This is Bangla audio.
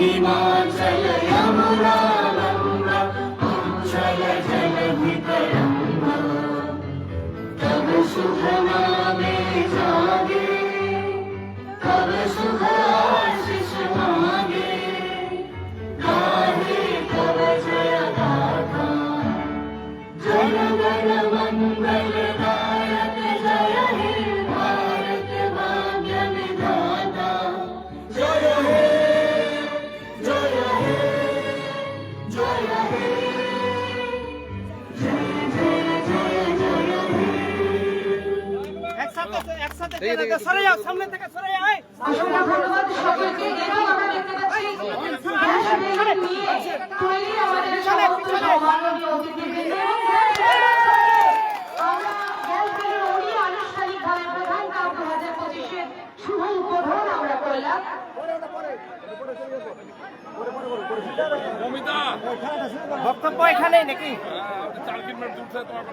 हिमाचल यमुना गंगा उच्छल जलधितरंग तब शुभ नामे जागे तब शुभ आशीष मांगे गाहे तब जय गाथा जन गण मंगल दायक जय हे भारत भाग्य विधाता जय हे जय हे जय हे जय जय जय जय हे एक साथ सरे যাও সামনে থেকে সরে আয় অসংখ্য ধন্যবাদ সকলকে। এটাও আমরা দেখতে পাচ্ছি মানুষদের নিয়ে তৈরি আমাদের সমস্ত সম্মাননীয় অতিথিবৃন্দ। আমরা গ্যালফেলের উনি আনুষ্ঠানিকভাবে প্রধান কাপ 2025-এর শুভ উদ্বোধন আমরা করলাম। বক্তব্য এখানেই নাকি? 4 মিনিট দূর থেকে তোমার